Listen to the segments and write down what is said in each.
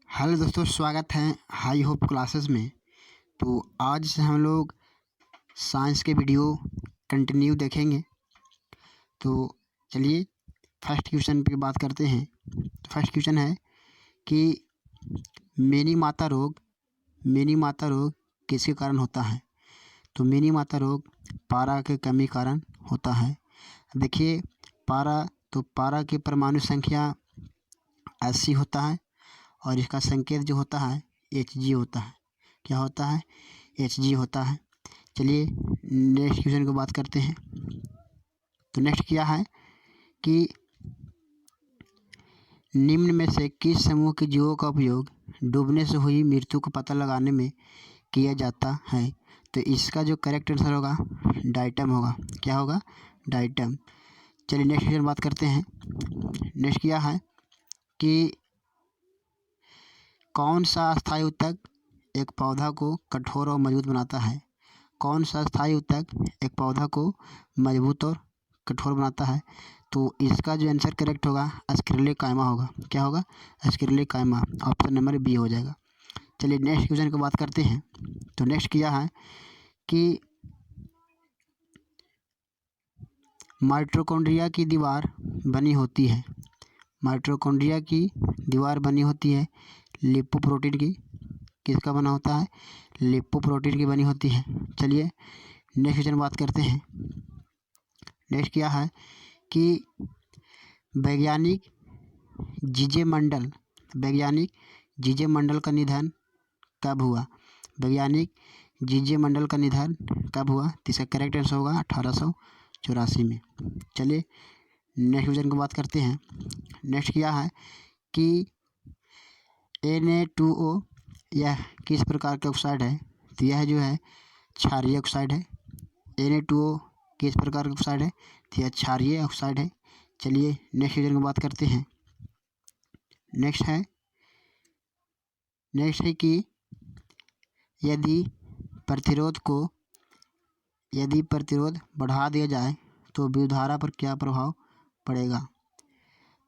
Hello दोस्तों, स्वागत है हाई होप क्लासेस में। तो आज से हम लोग साइंस के वीडियो कंटिन्यू देखेंगे। तो चलिए फर्स्ट क्वेश्चन पे बात करते हैं। तो फर्स्ट क्वेश्चन है कि मेनी माता रोग किसके कारण होता है। तो मेनी माता रोग पारा के कमी कारण होता है। देखिए पारा की परमाणु संख्या 80 होता है और इसका संकेत जो होता है Hg होता है। क्या होता है? Hg होता है। चलिए नेक्स्ट क्वेश्चन को बात करते हैं। तो नेक्स्ट क्या है कि निम्न में से किस समूह के जीवों का उपयोग डूबने से हुई मृत्यु का पता लगाने में किया जाता है। तो इसका जो करेक्ट आंसर होगा डाइटम होगा। क्या होगा? डाइटम। चलिए नेक्स्ट क्वेश्चन बात करते हैं। नेक्स्ट क्या है कि कौन सा अस्थायी ऊतक एक पौधा को कठोर और मजबूत बनाता है। कौन सा अस्थायी ऊतक एक पौधा को मजबूत और कठोर बनाता है। तो इसका जो आंसर करेक्ट होगा एस्केरियोकाइमा होगा। क्या होगा? एस्केरियोकाइमा। ऑप्शन नंबर बी हो जाएगा। चलिए नेक्स्ट क्वेश्चन की बात करते हैं। तो नेक्स्ट क्या है कि माइटोकॉन्ड्रिया की दीवार बनी होती है। माइटोकॉन्ड्रिया की दीवार बनी होती है लिपोप्रोटीन की। किसका बना होता है? लिपोप्रोटीन की बनी होती है। चलिए नेक्स्ट क्वेश्चन बात करते हैं। नेक्स्ट क्या है कि वैज्ञानिक जीजे मंडल का निधन कब हुआ। वैज्ञानिक जीजे मंडल का निधन कब हुआ? तो इसका करेक्ट आंसर होगा 1884 में। चलिए नेक्स्ट क्वेश्चन की बात करते हैं। नेक्स्ट क्या है कि Na2O यह किस प्रकार का ऑक्साइड है। तो यह जो है क्षारीय ऑक्साइड है। Na2O किस प्रकार का ऑक्साइड है? तो यह क्षारीय ऑक्साइड है। चलिए नेक्स्ट क्वेश्चन की बात करते हैं। नेक्स्ट है कि यदि प्रतिरोध बढ़ा दिया जाए तो विद्युत धारा पर क्या प्रभाव पड़ेगा।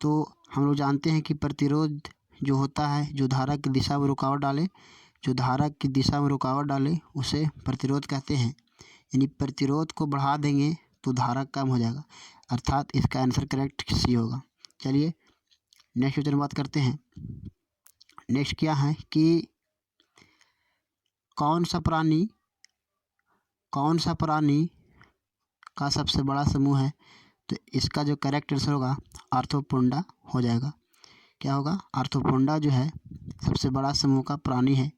तो हम लोग जानते हैं कि प्रतिरोध जो होता है जो धारा की दिशा में रुकावट डाले उसे प्रतिरोध कहते हैं। यानी प्रतिरोध को बढ़ा देंगे तो धारा कम हो जाएगा, अर्थात इसका आंसर करेक्ट सी होगा। चलिए नेक्स्ट क्वेश्चन बात करते हैं। नेक्स्ट क्या है कि कौन सा प्राणी का सबसे बड़ा समूह है। तो इसका जो करेक्ट आंसर होगा आर्थ्रोपोडा हो जाएगा। क्या होगा? आर्थ्रोपोडा जो है सबसे बड़ा समूह का प्राणी है।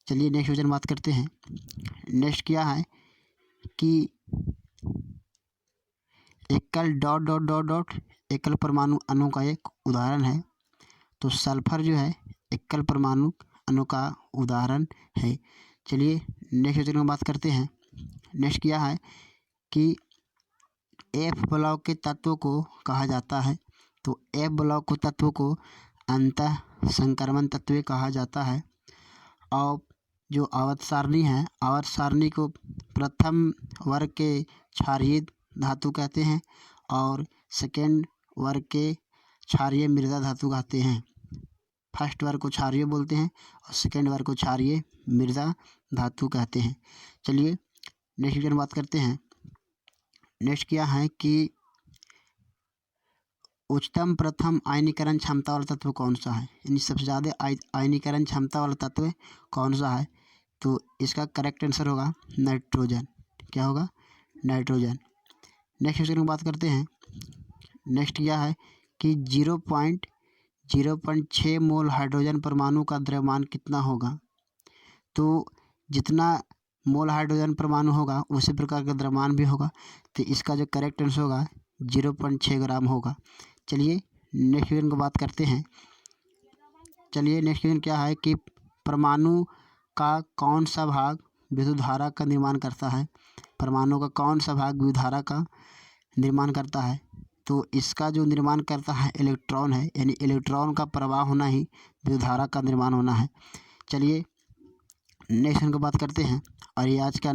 चलिए नेक्स्ट क्वेश्चन बात करते हैं। नेक्स्ट क्या है कि एकल डॉट डॉट डॉट डॉट एकल परमाणु अणु का एक उदाहरण है। तो सल्फर जो है एकल परमाणु अणु का उदाहरण है। चलिए नेक्स्ट क्वेश्चन की बात करते हैं। नेक्स्ट क्या है कि एफ ब्लॉक के तत्व को कहा जाता है। तो एफ ब्लॉक के तत्व को अंतः संक्रमण तत्व कहा जाता है। और जो आवर्त सारणी है, आवर्त सारणी को प्रथम वर्ग के क्षारीय धातु कहते हैं और सेकेंड वर्ग के क्षारीय मृदा धातु कहते हैं। फर्स्ट वर्ग को क्षारीय बोलते हैं और सेकेंड वर्ग को क्षारीय मृदा धातु कहते हैं। चलिए नेक्स्ट क्वेश्चन बात करते हैं। नेक्स्ट क्या है कि उच्चतम प्रथम आयनीकरण क्षमता वाला तत्व कौन सा है। यानी सबसे ज़्यादा आयनीकरण क्षमता वाला तत्व कौन सा है। तो इसका करेक्ट आंसर होगा नाइट्रोजन। क्या होगा? नाइट्रोजन। नेक्स्ट क्वेश्चन की बात करते हैं। नेक्स्ट क्या है कि 0.6 मोल हाइड्रोजन परमाणु का द्रव्यमान कितना होगा। तो जितना मोल हाइड्रोजन परमाणु होगा उसी प्रकार का द्रव्यमान भी होगा। तो इसका जो करेक्ट आंसर होगा 0.6 ग्राम होगा। चलिए नेक्स्ट क्वेश्चन की बात करते हैं। चलिए नेक्स्ट क्वेश्चन क्या है कि परमाणु का कौन सा भाग विद्युत धारा का निर्माण करता है। परमाणु का कौन सा भाग विद्युत धारा का निर्माण करता है। तो इसका जो निर्माण करता है इलेक्ट्रॉन है। यानी इलेक्ट्रॉन का प्रवाह होना ही विद्युत धारा का निर्माण होना है। चलिए नेक्स्ट क्वेश्चन की बात करते हैं और ये आज का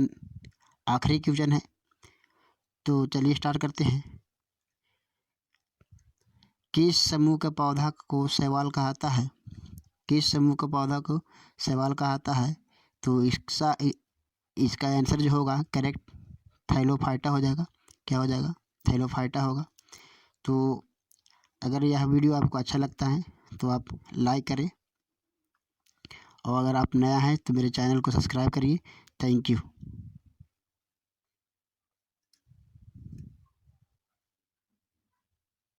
आखिरी क्वेश्चन है। तो चलिए स्टार्ट करते हैं। किस समूह के पौधा को शैवाल कहता है। किस समूह का पौधा को शैवाल कहता है? तो इसका आंसर जो होगा करेक्ट थैलोफाइटा हो जाएगा। क्या हो जाएगा? थैलोफाइटा होगा। तो अगर यह वीडियो आपको अच्छा लगता है तो आप लाइक करें, और अगर आप नया हैं तो मेरे चैनल को सब्सक्राइब करिए। Thank you.